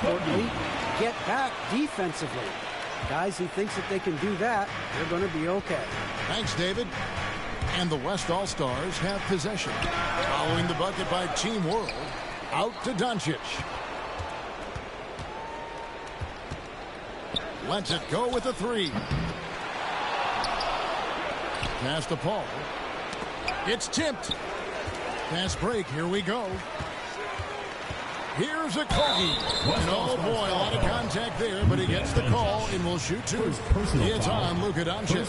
importantly, get back defensively. Guys who thinks that they can do that, they're going to be okay. Thanks, David. And the West All-Stars have possession. Following the bucket by Team World. Out to Doncic. Lets it go with a three. Pass to Paul. It's tipped. Fast break. Here we go. Here's a Kogi. And oh boy, a lot of contact there, but he gets the call and will shoot two. It's on Luka Doncic.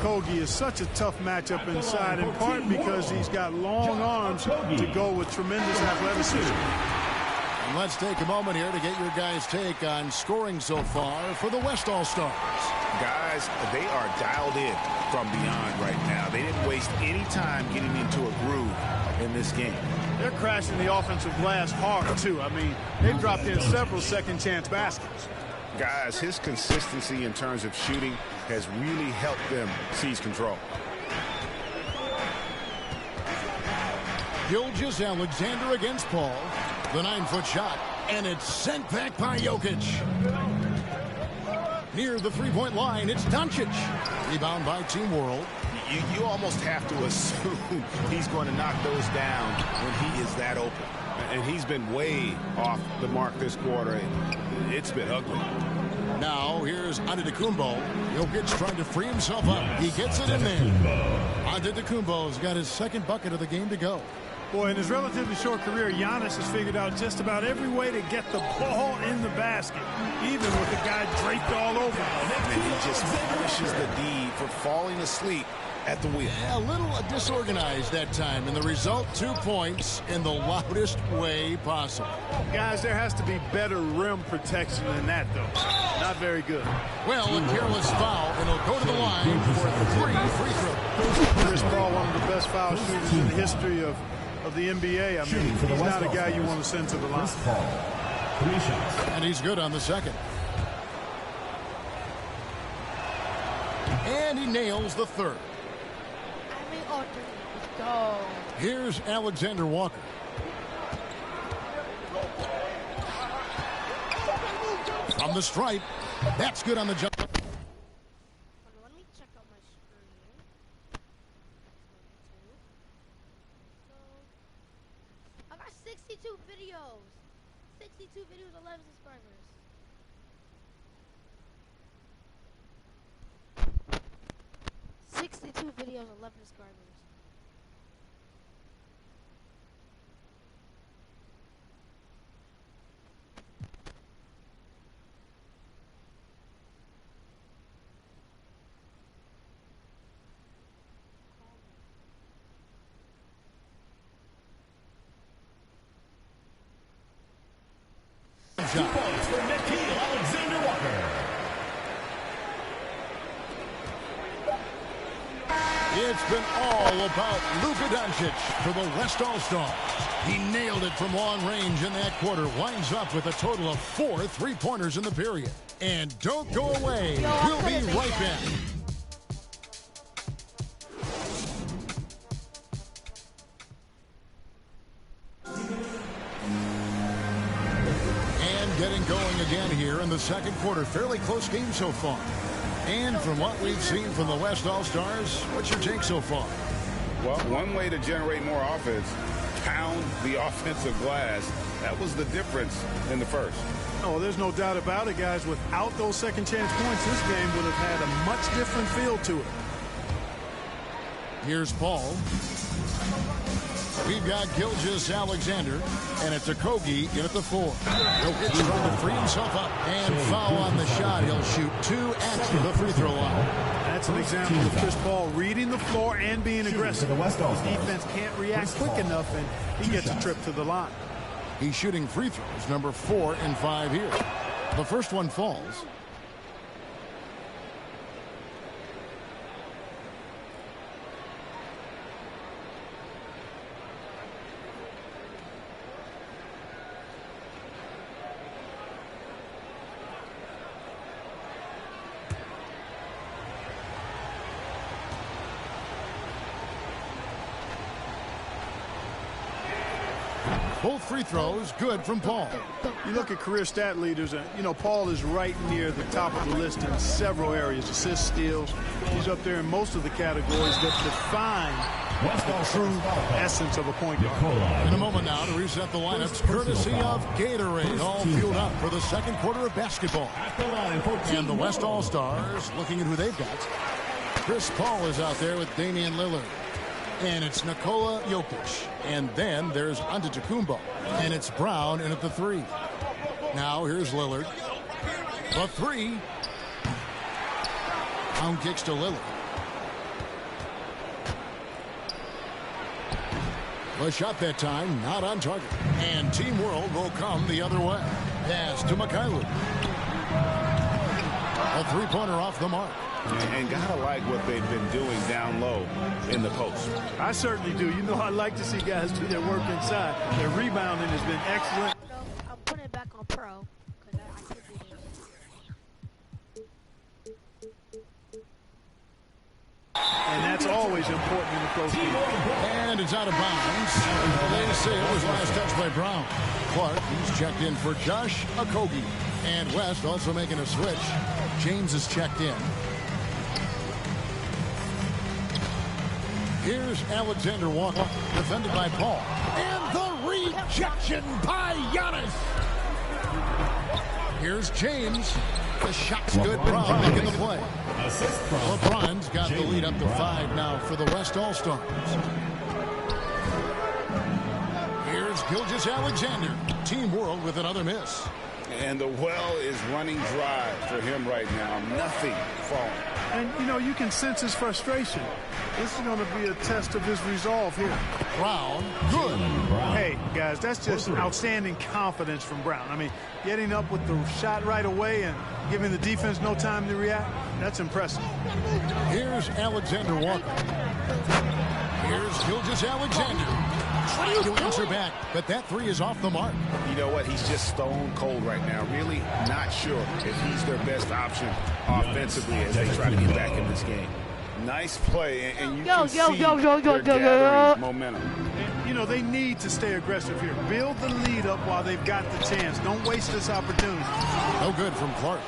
Kogi is such a tough matchup inside, in part because he's got long arms to go with tremendous athleticism. And let's take a moment here to get your guys' take on scoring so far for the West All-Stars. Guys, they are dialed in from beyond right now. They didn't waste any time getting into a groove in this game. They're crashing the offensive glass hard, too. I mean, they've dropped in several second-chance baskets. Guys, his consistency in terms of shooting has really helped them seize control. Gilgeous-Alexander against Paul. The 9-foot shot, and it's sent back by Jokic. Near the three-point line, it's Doncic. Rebound by Team World. You almost have to assume he's going to knock those down when he is that open. And he's been way off the mark this quarter. It's been ugly. Now, here's Antetokounmpo. Jokic trying to free himself up. He gets it in there. Antetokounmpo's got his second bucket of the game to go. Boy, in his relatively short career, Giannis has figured out just about every way to get the ball in the basket, even with the guy draped all over him. And he just punishes the D for falling asleep at the wheel. A little disorganized that time, and the result, 2 points in the loudest way possible. Guys, there has to be better rim protection than that, though. Not very good. Well, a careless foul, and he'll go to the line for 3 free throws. Chris Paul, one of the best foul shooters in the history of the NBA. I mean, he's not a guy you want to send to the line. And he's good on the second. And he nails the third. Here's Alexander Walker. From the stripe. That's good on the jump. Let me check out my screen. I got 62 videos. 62 videos, 11 subscribers. 62 videos, 11 subscribers. Shot. For Alexander Walker. It's been all about Luka Doncic for the West All-Stars. He nailed it from long range in that quarter. Winds up with a total of 4 3-pointers in the period. And don't go away. We'll be right back. Getting going again here in the second quarter. Fairly close game so far. And from what we've seen from the West All-Stars, what's your take so far? Well, one way to generate more offense, pound the offensive glass. That was the difference in the first. Oh, there's no doubt about it, guys. Without those second chance points, this game would have had a much different feel to it. Here's Paul. We've got Gilgeous-Alexander, and it's a Kogi in at the 4. Jokic trying to free himself up, and foul on the shot. He'll shoot 2 at the free throw line. That's an example of Chris Paul reading the floor and being aggressive. His defense can't react quick enough, and he gets a trip to the line. He's shooting free throws, number 4 and 5 here. The first one falls. Both free throws good from Paul. You look at career stat leaders, and Paul is right near the top of the list in several areas. Assists, steals. He's up there in most of the categories that define the true essence of a point guard. In a moment now to reset the lineups, courtesy of Gatorade, all fueled up for the second quarter of basketball. And the West All-Stars looking at who they've got. Chris Paul is out there with Damian Lillard. And it's Nikola Jokic. And then there's Antetokounmpo. And it's Brown in at the 3. Now here's Lillard. The 3. Brown kicks to Lillard. The shot that time, not on target. And Team World will come the other way. Pass to Mikhailuk. A three-pointer off the mark. And gotta like what they've been doing down low in the post. I certainly do. You know, I like to see guys do their work inside. Their rebounding has been excellent. I'm putting it back on pro. Because I could do this. And that's always important in the close game. And it's out of bounds. They say it was last touched by Brown. Clark, he's checked in for Josh Okogie. And West also making a switch. James is checked in. Here's Alexander Walker, defended by Paul. And the rejection by Giannis. Here's James. The shot's good. Brown making the play. LeBron's got the lead up to 5 now for the West All-Stars. Here's Gilgeous-Alexander. Team World with another miss. And the well is running dry for him right now. Nothing falling. And, you can sense his frustration. This is going to be a test of his resolve here. Brown, good. Hey, guys, that's just outstanding confidence from Brown. I mean, getting up with the shot right away and giving the defense no time to react, that's impressive. Here's Alexander Walker. Here's Gilgeous-Alexander. Trying to answer back, but that 3 is off the mark. You know what? He's just stone cold right now. Really not sure if he's their best option offensively as they try to get back in this game. Nice play, and you can see they're gathering momentum. And, they need to stay aggressive here. Build the lead up while they've got the chance. Don't waste this opportunity. No good from Clark.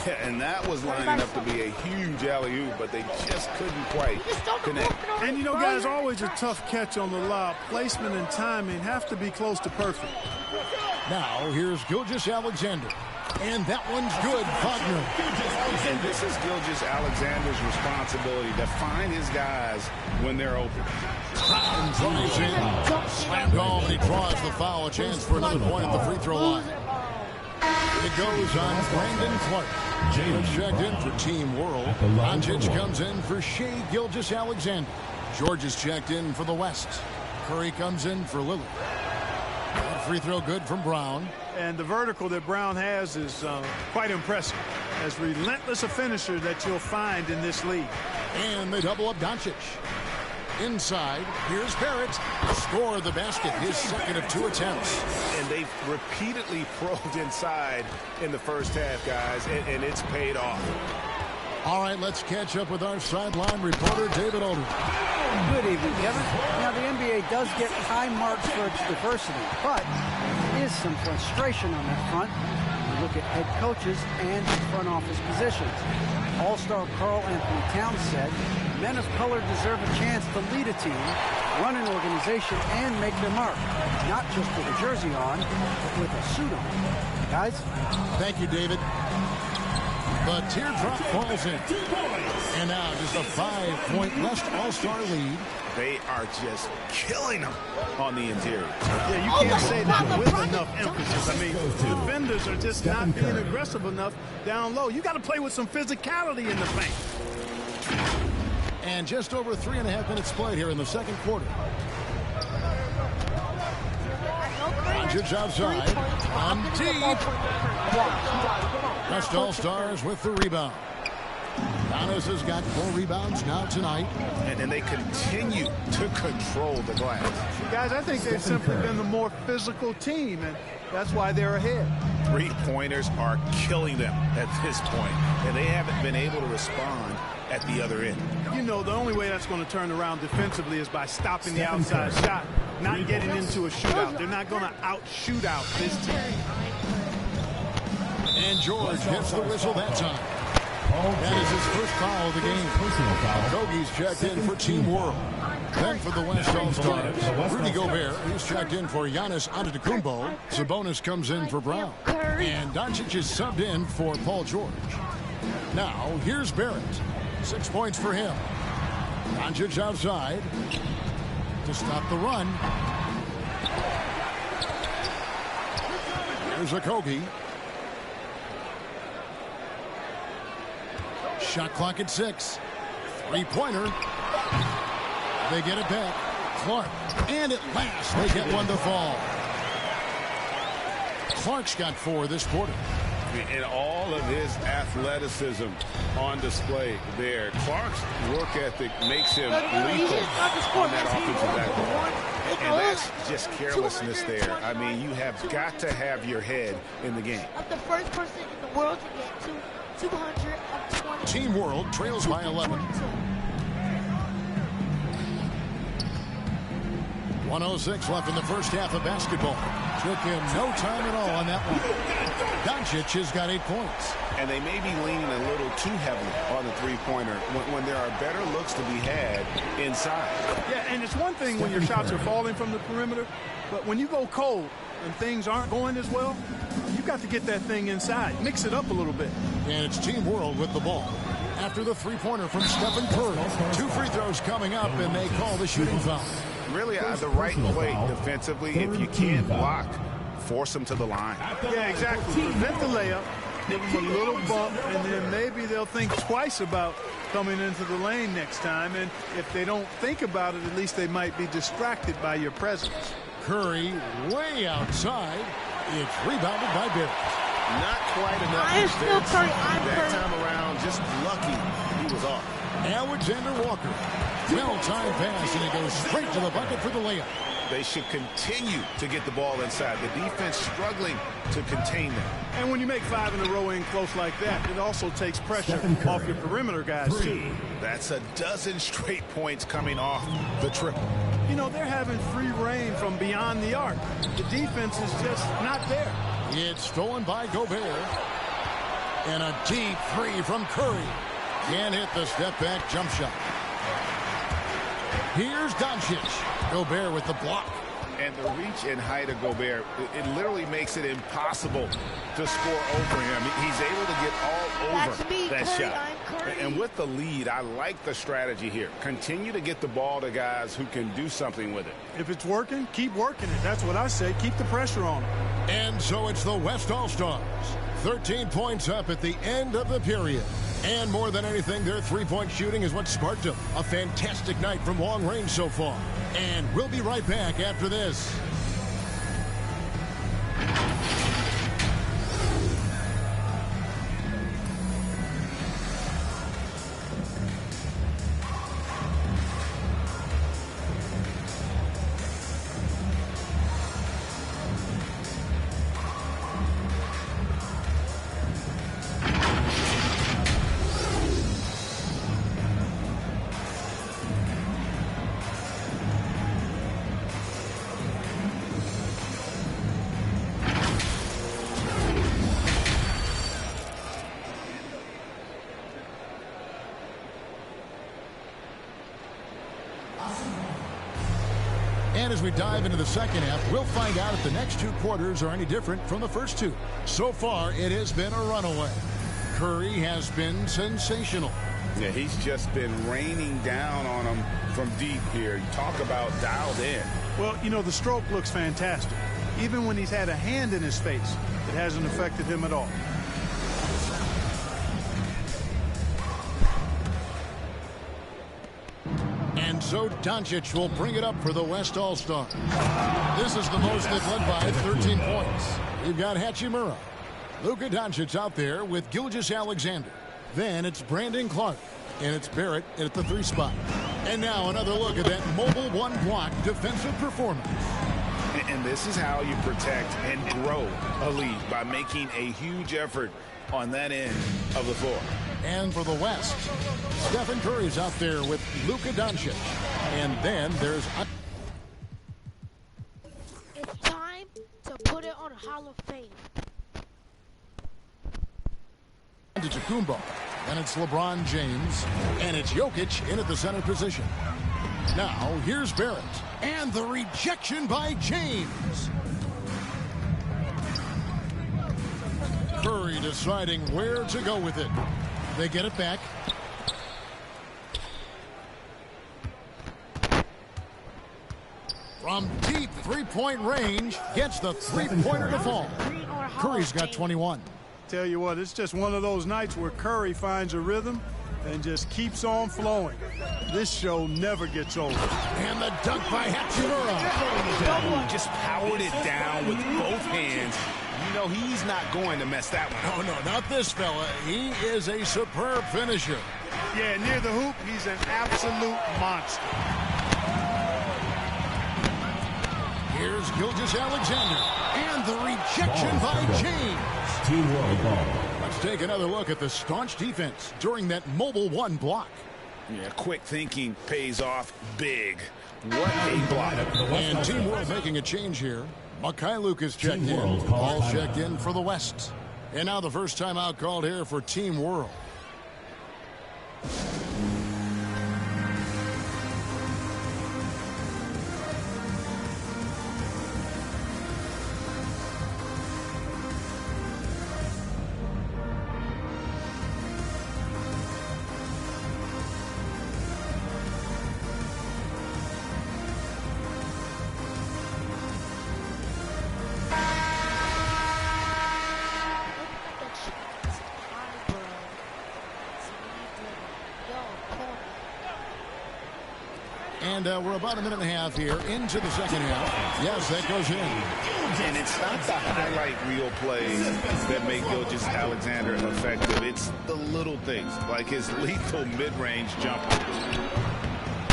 Yeah, and that was lining up to be a huge alley-oop, but they just couldn't quite connect. And, guys, always a tough catch on the lob. Placement and timing have to be close to perfect. Now, here's Gilgeous-Alexander. And that one's good, Wagner. And this is Gilgeous-Alexander's responsibility to find his guys when they're open. Drives in, slammed home, and he draws the foul. A chance for another point at the free throw line. It goes on Brandon Clark. James checked in for Team World. Doncic comes in for Shai Gilgeous-Alexander. George is checked in for the West. Curry comes in for Lillard. Free throw good from Brown. And the vertical that Brown has is quite impressive. As relentless a finisher that you'll find in this league. And they double up Doncic. Inside, here's Barrett. Score the basket, his second of 2 attempts. And they've repeatedly probed inside in the first half, guys, and it's paid off. All right, let's catch up with our sideline reporter, David Aldridge. Good evening, Kevin. Now, the NBA does get high marks for its diversity, but there is some frustration on that front. You look at head coaches and front office positions. All-star Karl Anthony Towns said, men of color deserve a chance to lead a team, run an organization, and make their mark. Not just with a jersey on, but with a suit on. Guys? Thank you, David. The teardrop falls in. And now just a 5-point West All-Star lead. They are just killing them on the interior. Yeah, you can't say that with enough emphasis. I mean, defenders are just not being aggressive enough down low. You got to play with some physicality in the paint. And just over 3.5 minutes played here in the second quarter. Doncic outside. On deep. West All-Stars with the rebound. Giannis has got 4 rebounds now tonight. And they continue to control the glass. Guys, I think they've simply been the more physical team, and that's why they're ahead. 3-pointers are killing them at this point, and they haven't been able to respond at the other end. The only way that's going to turn around defensively is by stopping the outside shot. not getting into a shootout. They're not going to out-shootout this team. And George gets the whistle that time. That is his first foul of the game. Kogi's checked in for Team World. Then for the West All-Stars, Rudy Gobert, who's checked in for Giannis Antetokounmpo. Sabonis comes in for Brown. And Doncic is subbed in for Paul George. Now, here's Barrett. 6 points for him. Doncic outside to stop the run. There's a Kogi. Shot clock at 6. Three-pointer. They get it back. Clark. And at last, they get one to fall. Clark's got 4 this quarter. And all of his athleticism on display there. Clark's work ethic makes him lethal on that offensive backboard. And that's just carelessness there. I mean, you have got to have your head in the game. I'm the first person in the world to get to 220. Team World trails by 11. 1:06 left in the first half of basketball. Took him no time at all on that one. Doncic has got 8 points. And they may be leaning a little too heavily on the three-pointer when there are better looks to be had inside. Yeah, and it's one thing when your shots are falling from the perimeter, but when you go cold and things aren't going as well, you've got to get that thing inside. Mix it up a little bit. And it's Team World with the ball. After the three-pointer from Stephen Curry. 2 free throws coming up, and they call the shooting foul. Really the right play defensively. If you can't block, force them to the line. Yeah, exactly. Prevent the layup, give them a little bump, and then maybe they'll think twice about coming into the lane next time. And if they don't think about it, at least they might be distracted by your presence. Curry way outside. It's rebounded by Barrett. Not quite enough. I am still Curry. That time around, just lucky he was off. Alexander Walker. Well-timed pass, and he goes straight to the bucket for the layup. They should continue to get the ball inside. The defense struggling to contain them. And when you make 5 in a row in close like that, it also takes pressure off your perimeter guys, too. That's a dozen straight points coming off the triple. You know, they're having free reign from beyond the arc. The defense is just not there. It's stolen by Gobert. And a deep 3 from Curry. Can't hit the step-back jump shot. Here's Doncic. Gobert with the block. And the reach and height of Gobert, it literally makes it impossible to score over him. He's able to get all over that shot. And with the lead, I like the strategy here. Continue to get the ball to guys who can do something with it. If it's working, keep working it. That's what I say. Keep the pressure on them. And so it's the West All-Stars. 13 points up at the end of the period. And more than anything, their three-point shooting is what sparked them. A fantastic night from long range so far. And we'll be right back after this. And as we dive into the second half, we'll find out if the next 2 quarters are any different from the first 2. So far, it has been a runaway. Curry has been sensational. Yeah, he's just been raining down on them from deep here. You talk about dialed in. Well, you know, the stroke looks fantastic. Even when he's had a hand in his face, it hasn't affected him at all. And so Doncic will bring it up for the West All-Stars. This is the most they've led by 13 points. We've got Hachimura. Luka Doncic out there with Gilgeous-Alexander. Then it's Brandon Clark. And it's Barrett at the 3 spot. And now another look at that mobile one-block defensive performance. And this is how you protect and grow a lead, by making a huge effort on that end of the floor. And for the West, Stephen Curry's out there with Luka Doncic. And then there's Antetokounmpo. Then it's LeBron James. And it's Jokic in at the center position. Now, here's Barrett. And the rejection by James. Curry deciding where to go with it. They get it back. From deep three-point range, gets the three-pointer to fall. Curry's got 21. Tell you what, it's just one of those nights where Curry finds a rhythm and just keeps on flowing. This show never gets old. And the dunk by Hachimura. Just powered it down with both hands. You know he's not going to mess that one up. Oh, no, not this fella. He is a superb finisher. Yeah, near the hoop, he's an absolute monster. Here's Gilgeous-Alexander. And the rejection by James. Team World ball. Let's take another look at the staunch defense during that mobile one block. Yeah, quick thinking pays off big. What a block. And Team World making a change here. Mikhailuk is checked in. Paul checked in for the West. And now the first time out called here for Team World. And we're about a minute and a half here into the second half. Yes, that goes in. And it's not the highlight reel plays that make Gilgeous-Alexander effective. It's the little things, like his lethal mid-range jumper.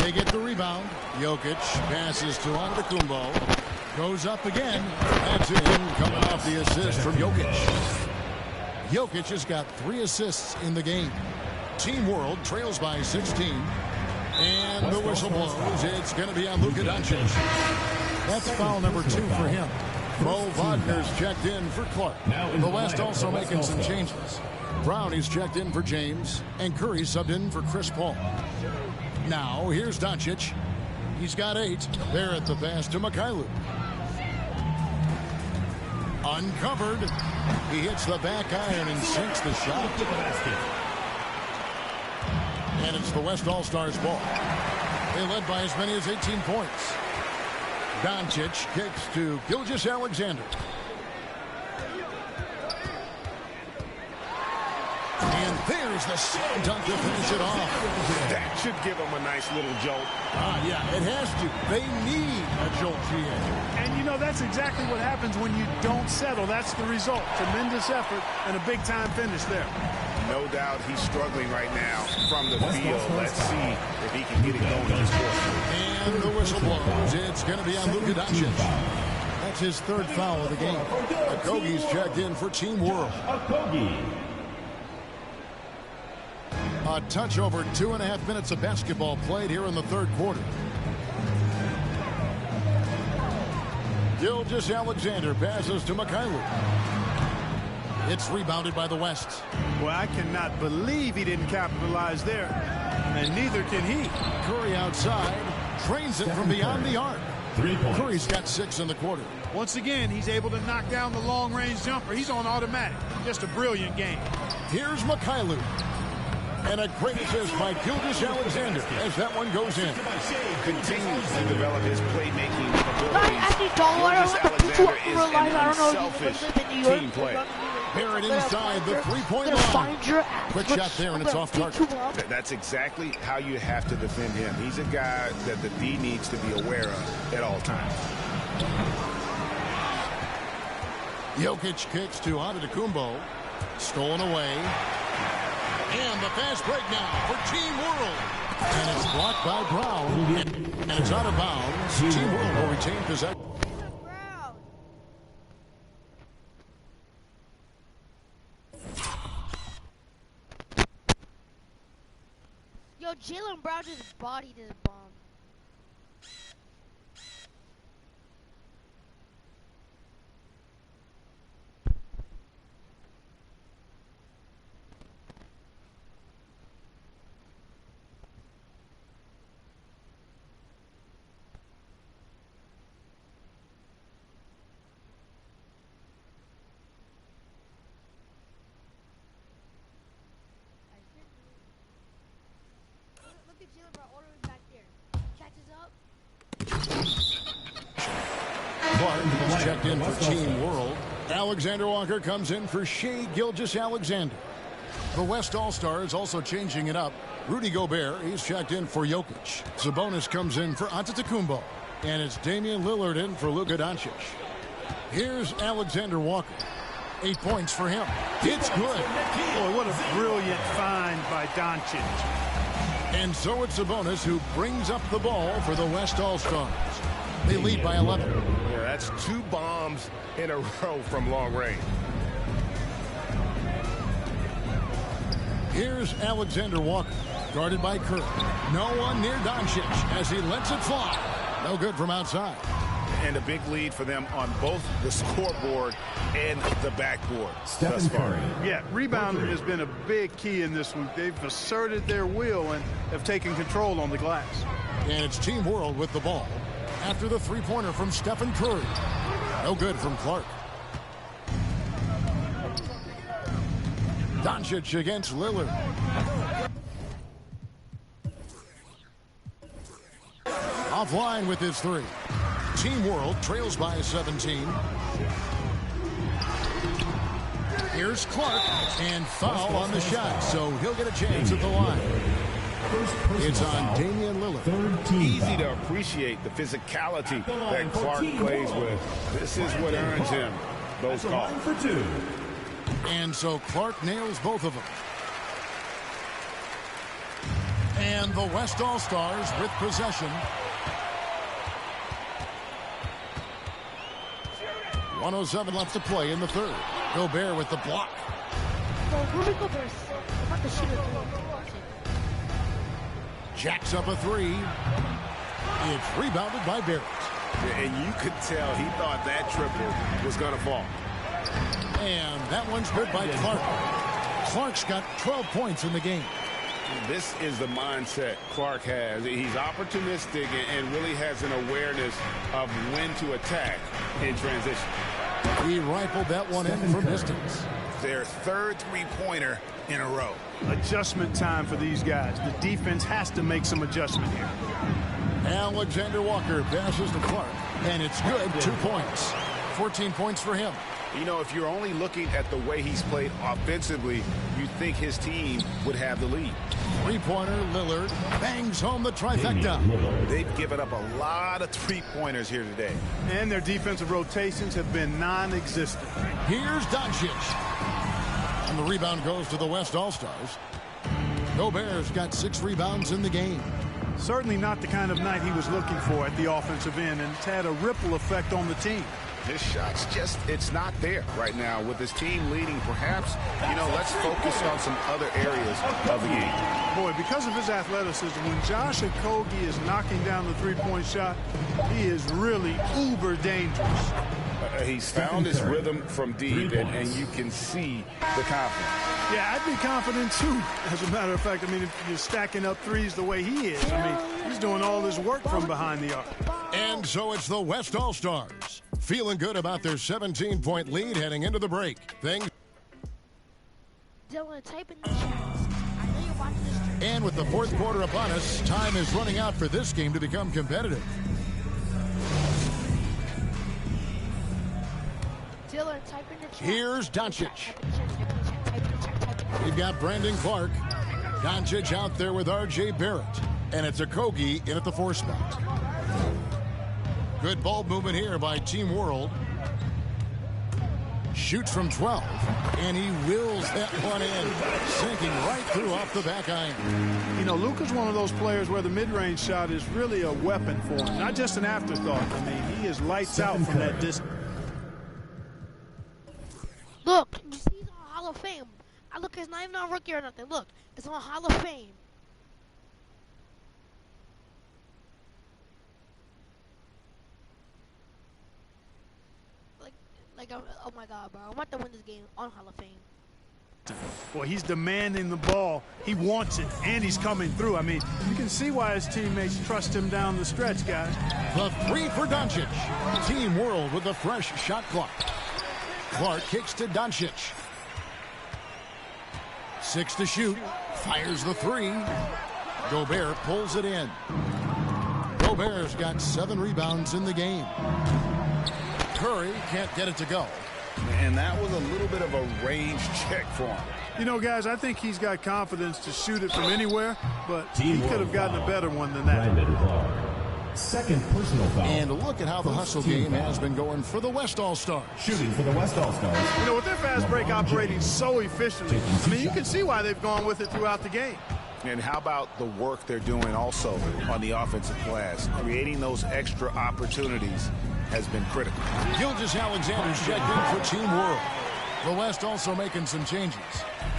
They get the rebound. Jokic passes to Antetokounmpo. Goes up again. That's in, coming off the assist from Jokic. Jokic has got 3 assists in the game. Team World trails by 16. And the whistle blows. It's going to be on Luka Doncic. That's foul number 2 for him. Mo Wagner's checked in for Clark. The West also making some changes. Brownie's checked in for James. And Curry subbed in for Chris Paul. Now, here's Doncic. He's got 8. There at the pass to Mikhailuk. Uncovered. He hits the back iron and sinks the shot. And it's the West All-Stars ball. They led by as many as 18 points. Doncic kicks to Gilgeous-Alexander. And there's the slam dunk to finish it off. That should give him a nice little jolt. Yeah, it has to. They need a jolt here. And you know, that's exactly what happens when you don't settle. That's the result. Tremendous effort and a big-time finish there. No doubt he's struggling right now from the field. Let's see if he can get it going this quarter. And the whistle blows. It's going to be on Luka Doncic. That's his 3rd foul of the game. Okogie's checked in for Team World. A touch over 2.5 minutes of basketball played here in the 3rd quarter. Gilgeous-Alexander passes to Mikhailuk. It's rebounded by the West. Well, I cannot believe he didn't capitalize there. And neither can he. Curry outside. Trains it from beyond the arc. 3 points. Curry's got 6 in the quarter. Once again, he's able to knock down the long-range jumper. He's on automatic. Just a brilliant game. Here's Mikhailuk. And a great assist by Gilgeous-Alexander as that one goes in. Continues to develop his playmaking abilities. I actually don't want to look at Gilgeous-Alexander in is real life. I an don't know if unselfish you live in New York. team player. Barrett inside the three-point line. Quick shot there, and it's off target. That's exactly how you have to defend him. He's a guy that the D needs to be aware of at all times. Jokic kicks to Antetokounmpo. Stolen away. And the fast break now for Team World. And it's blocked by Brown. And it's out of bounds. Team World will retain possession. Yo, Jaylen Brown just bodied his bomb. Stealing ball all the way back there. Catches up. Clark is checked in for Team World. Alexander Walker comes in for Shai Gilgeous-Alexander. The West All-Stars also changing it up. Rudy Gobert, he's checked in for Jokic. Sabonis comes in for Antetokounmpo. And it's Damian Lillard in for Luka Doncic. Here's Alexander Walker. 8 points for him. It's good. Boy, what a brilliant find by Doncic. And so it's Sabonis who brings up the ball for the West All-Stars. They lead by 11. Yeah, that's 2 bombs in a row from long range. Here's Alexander Walker, guarded by Curry. No one near Doncic as he lets it fly. No good from outside. And a big lead for them on both the scoreboard and the backboard thus far. Yeah, rebounding has been a big key in this one. They've asserted their will and have taken control on the glass. And it's Team World with the ball after the three-pointer from Stephen Curry. No good from Clark. Doncic against Lillard. Offline with his three. Team World trails by 17. Here's Clark, and foul on the shot, so he'll get a chance at the line. It's on Damian Lillard. Easy to appreciate the physicality that Clark plays with. This is what earns him those calls. And so Clark nails both of them. And the West All-Stars with possession. 1:07 left to play in the third. Gobert with the block. Jacks up a three. It's rebounded by Barrett. And you could tell he thought that triple was going to fall. And that one's good by Clark. Clark's got 12 points in the game. This is the mindset Clark has. He's opportunistic and really has an awareness of when to attack in transition. He rifled that one in from distance. Their third three-pointer in a row. Adjustment time for these guys. The defense has to make some adjustment here. Alexander Walker passes to Clark, and it's good. 2 points. 14 points for him. You know, if you're only looking at the way he's played offensively, you think his team would have the lead. Three-pointer, Lillard bangs home the trifecta. They've given up a lot of three-pointers here today. And their defensive rotations have been non-existent. Here's Doncic. And the rebound goes to the West All-Stars. Gobert's got 6 rebounds in the game. Certainly not the kind of night he was looking for at the offensive end, and it's had a ripple effect on the team. His shot's just, it's not there right now. With his team leading, perhaps, you know, let's focus on some other areas of the game. Boy, because of his athleticism, when Josh Okogie is knocking down the three-point shot, he is really uber dangerous. He's found his rhythm from deep, and you can see the confidence. Yeah, I'd be confident, too, as a matter of fact. I mean, if you're stacking up threes the way he is, I mean, he's doing all this work from behind the arc. And so it's the West All-Stars. Feeling good about their 17-point lead heading into the break. Dylan, type in the chats. I know you're watching this stream. And with the fourth quarter upon us, time is running out for this game to become competitive. Dylan, type in the chat. Here's Doncic. We've got Brandon Clark. Doncic out there with R.J. Barrett. And it's Okogie in at the 4 spot. Good ball movement here by Team World. Shoots from 12, and he wills that one in, sinking right through off the back iron. You know, Luka's one of those players where the mid-range shot is really a weapon for him, not just an afterthought. I mean, he is lights out from that distance. Look, you see he's on Hall of Fame. Look, it's not even on rookie or nothing. Look, it's on Hall of Fame. Oh my God, bro. I want to win this game on Hall of Fame. Boy, he's demanding the ball. He wants it, and he's coming through. I mean, you can see why his teammates trust him down the stretch, guys. The 3 for Doncic. Team World with a fresh shot clock. Clark kicks to Doncic. 6 to shoot. Fires the 3. Gobert pulls it in. Gobert's got 7 rebounds in the game. Curry can't get it to go. And that was a little bit of a range check for him. You know, guys, I think he's got confidence to shoot it from anywhere, but he could have gotten a better one than that. Second personal foul. And look at how the hustle game has been going for the West All-Stars. Shooting for the West All-Stars. You know, with their fast break operating so efficiently, I mean, you can see why they've gone with it throughout the game. And how about the work they're doing also on the offensive glass? Creating those extra opportunities has been critical. Gilgeous-Alexander's checked in for Team World. The West also making some changes.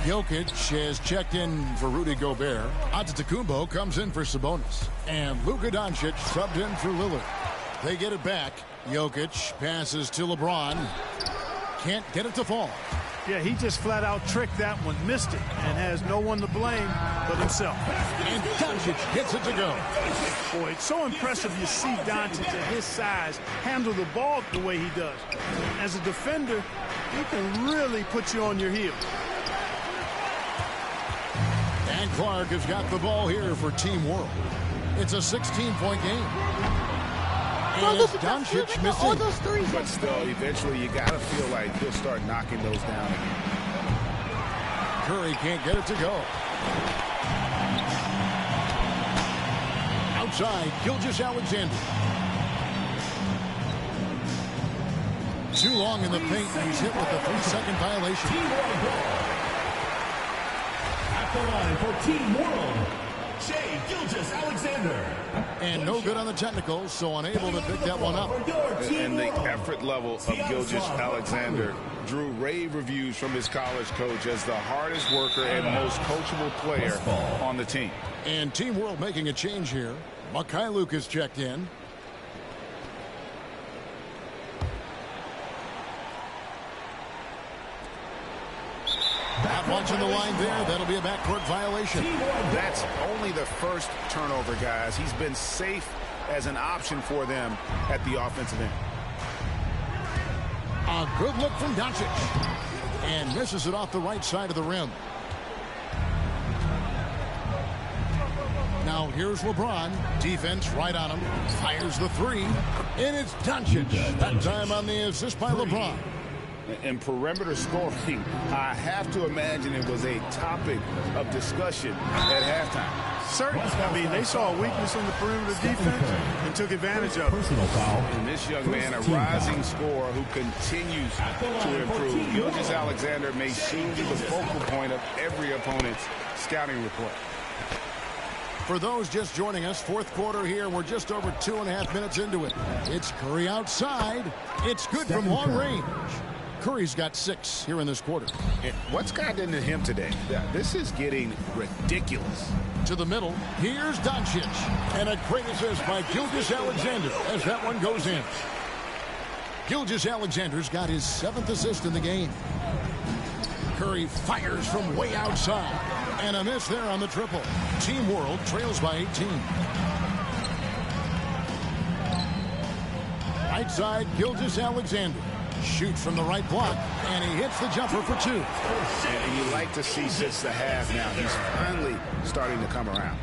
Jokic has checked in for Rudy Gobert. Antetokounmpo comes in for Sabonis. And Luka Doncic subbed in for Lillard. They get it back. Jokic passes to LeBron. Can't get it to fall. Yeah, he just flat out tricked that one, missed it, and has no one to blame but himself. And Doncic gets it to go. Boy, it's so impressive you see Doncic at his size handle the ball the way he does. As a defender, he can really put you on your heels. And Clark has got the ball here for Team World. It's a 16-point game. And it's Doncic missing. All those threes. But still, eventually you got to feel like he'll start knocking those down again. Curry can't get it to go. Outside, Gilgeous-Alexander. Too long in the paint, and he's hit with a 3-second violation. At the line for Team World, Shai Gilgeous-Alexander. And no good on the technical, so unable to pick that one up. And the effort level of Gilgeous-Alexander drew rave reviews from his college coach as the hardest worker and most coachable player on the team. And Team World making a change here. Mikhailuk is checked in. Not watching the line there. That'll be a backcourt violation. That's only the first turnover, guys. He's been safe as an option for them at the offensive end. A good look from Doncic. And misses it off the right side of the rim. Now here's LeBron. Defense right on him. Fires the three. And it's Doncic. That time on the assist by LeBron. And perimeter scoring, I have to imagine it was a topic of discussion at halftime. Certainly. I mean, they saw a weakness in the perimeter defense and took advantage of it. Personal foul. And this young man, a rising scorer who continues to improve. Gilgeous-Alexander may soon be the focal point of every opponent's scouting report. For those just joining us, fourth quarter here. We're just over 2.5 minutes into it. It's Curry outside. It's good from long range. Curry's got 6 here in this quarter. And what's gotten into him today? This is getting ridiculous. To the middle, here's Doncic. And a great assist by Gilgeous-Alexander as that one goes in. Gilgeous-Alexander's got his 7th assist in the game. Curry fires from way outside. And a miss there on the triple. Team World trails by 18. Right side, Gilgeous-Alexander. Shoots from the right block, and he hits the jumper for 2. And you like to see since the half now. He's finally starting to come around.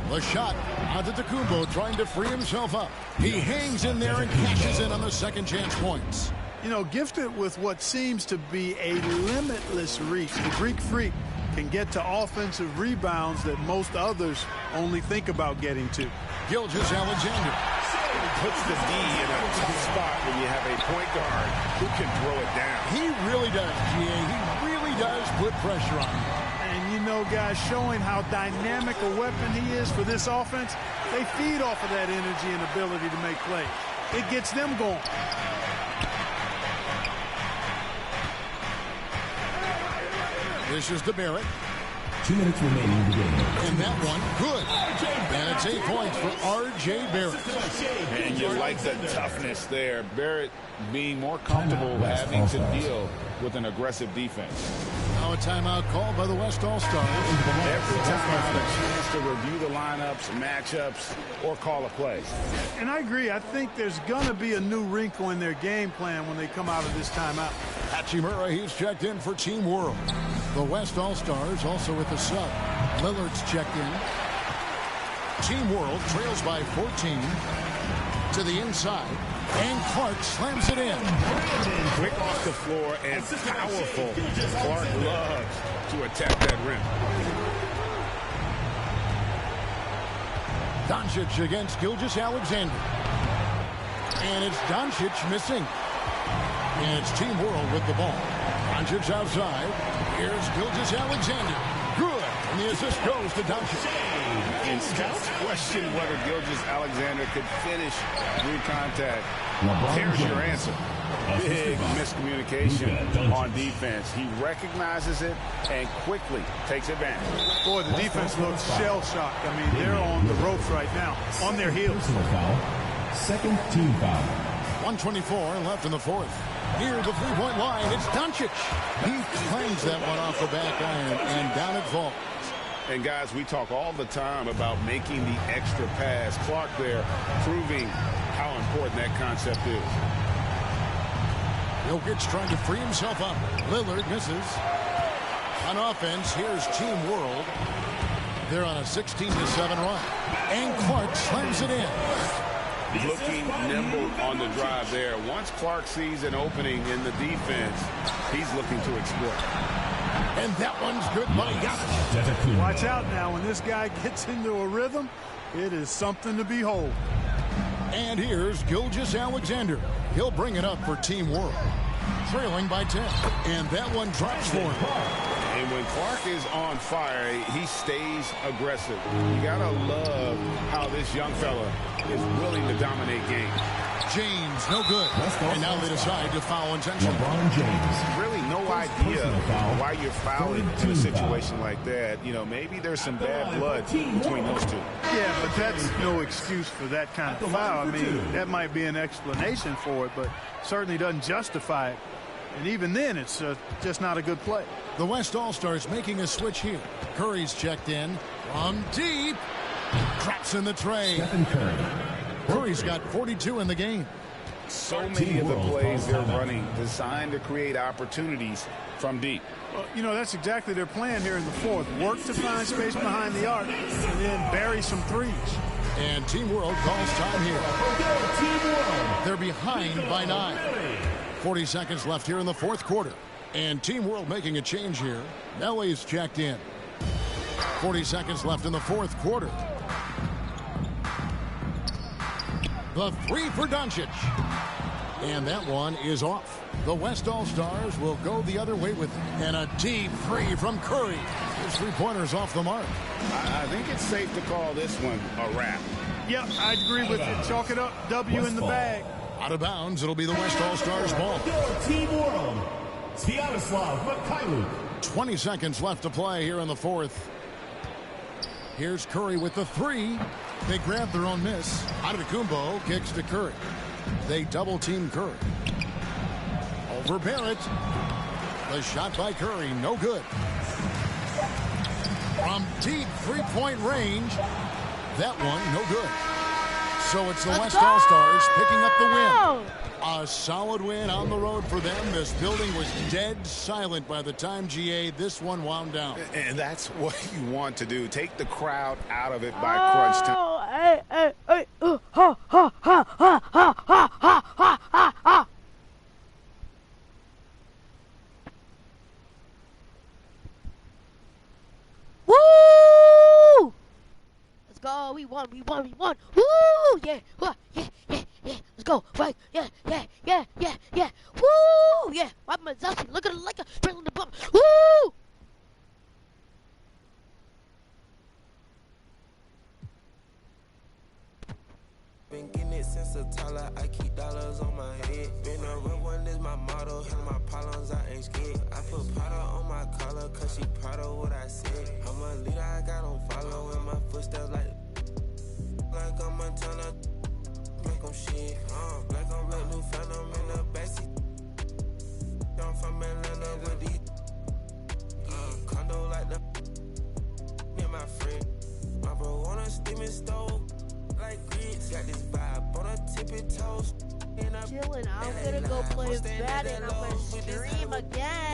The shot, Antetokounmpo trying to free himself up. He hangs in there and cashes in on the second chance points. You know, gifted with what seems to be a limitless reach, the Greek Freak can get to offensive rebounds that most others only think about getting to. Gilgeous-Alexander Puts the D in a tough spot when you have a point guard who can throw it down. He really does, GA. He really does put pressure on him. And you know, guys, showing how dynamic a weapon he is for this offense, they feed off of that energy and ability to make plays. It gets them going. This is to Barrett. 2 minutes remaining in the game. And that one, good. And it's 8 points for R.J. Barrett. And you like the toughness there. Barrett being more comfortable having to deal with an aggressive defense. Now a timeout called by the West All-Stars. Every time a chance to review the lineups, matchups, or call a play. And I agree. I think there's going to be a new wrinkle in their game plan when they come out of this timeout. Hachimura, he's checked in for Team World. The West All-Stars also with the sub. Lillard's checked in. Team World trails by 14 to the inside. And Clark slams it in. Quick off the floor and powerful. Clark loves to attack that rim. Doncic against Gilgeous-Alexander. And it's Doncic missing. And it's Team World with the ball. Doncic outside. Here's Gilgeous-Alexander. Good. And the assist goes to Doncic. And scouts question whether Gilgeous-Alexander could finish through contact. Here's your answer. Big miscommunication on defense. He recognizes it and quickly takes advantage. Boy, the defense looks shell-shocked. I mean, they're on the ropes right now, on their heels. Second team foul. 1:24 left in the fourth. Near the three-point line, it's Doncic. He clangs that one off the back iron, and down it falls. And, guys, we talk all the time about making the extra pass. Clark there proving how important that concept is. Jokic trying to free himself up. Lillard misses. On offense, here's Team World. They're on a 16-7 run. And Clark slams it in. Looking nimble on the drive there. Once Clark sees an opening in the defense, he's looking to exploit. And that one's good by Giannis. Watch out now. When this guy gets into a rhythm, it is something to behold. And here's Gilgeous-Alexander. He'll bring it up for Team World. Trailing by 10. And that one drops for him. And when Clark is on fire, he stays aggressive. You got to love how this young fella is willing to dominate games. James, no good. And now they decide to foul intentionally. LeBron James. Really no idea why you're fouling in a situation like that. You know, maybe there's some bad blood between those two. Yeah, but that's no excuse for that kind of foul. I mean, that might be an explanation for it, but certainly doesn't justify it. And even then, it's just not a good play. The West All-Stars making a switch here. Curry's checked in from deep. Drops in the tray. Stephen Curry. Curry's got 42 in the game. So many of the plays they're running designed to create opportunities from deep. Well, you know, that's exactly their plan here in the fourth. Work to find space behind the arc and then bury some threes. And Team World calls time here. Team World. They're behind by 9. 40 seconds left here in the fourth quarter. And Team World making a change here. Nelly's checked in. 40 seconds left in the fourth quarter. The three for Doncic. And that one is off. The West All-Stars will go the other way with it. And a deep three from Curry. His three-pointer's off the mark. I think it's safe to call this one a wrap. Yep, I agree with you. Chalk it up. W in the bag. Out of bounds, it'll be the West All-Stars ball. Team World. Sviatoslav Mikhailuk. 20 seconds left to play here in the fourth. Here's Curry with the three. They grab their own miss. Antetokounmpo kicks to Curry. They double-team Curry. Over Barrett. The shot by Curry, no good. From deep three-point range. That one, no good. So it's the West All-Stars picking up the win. A solid win on the road for them. This building was dead silent by the time, GA, this one wound down. And that's what you want to do. Take the crowd out of it by crunch time. Woo! Let's go. We won. Woo! Yeah. Yeah. Let's go. Right. Yeah. Woo! Yeah. Rob Mazzelski. Look at it like a sprinkling the bump. Woo! Been getting it since a toddler, I keep dollars on my head. Been a real one is my motto, handle my problems, I ain't scared. I put Prada on my collar, cause she proud of what I said. I'm a leader, I got on follow in my footsteps like I'm Montana, make them shit. Like I'm real new phantom in the backseat. I'm from Atlanta with these condo like the and my friend. My bro on a steaming stove. Like grits, got this vibe on a tippy toes. chilling. I'm gonna go play Madden. I'm gonna stream again.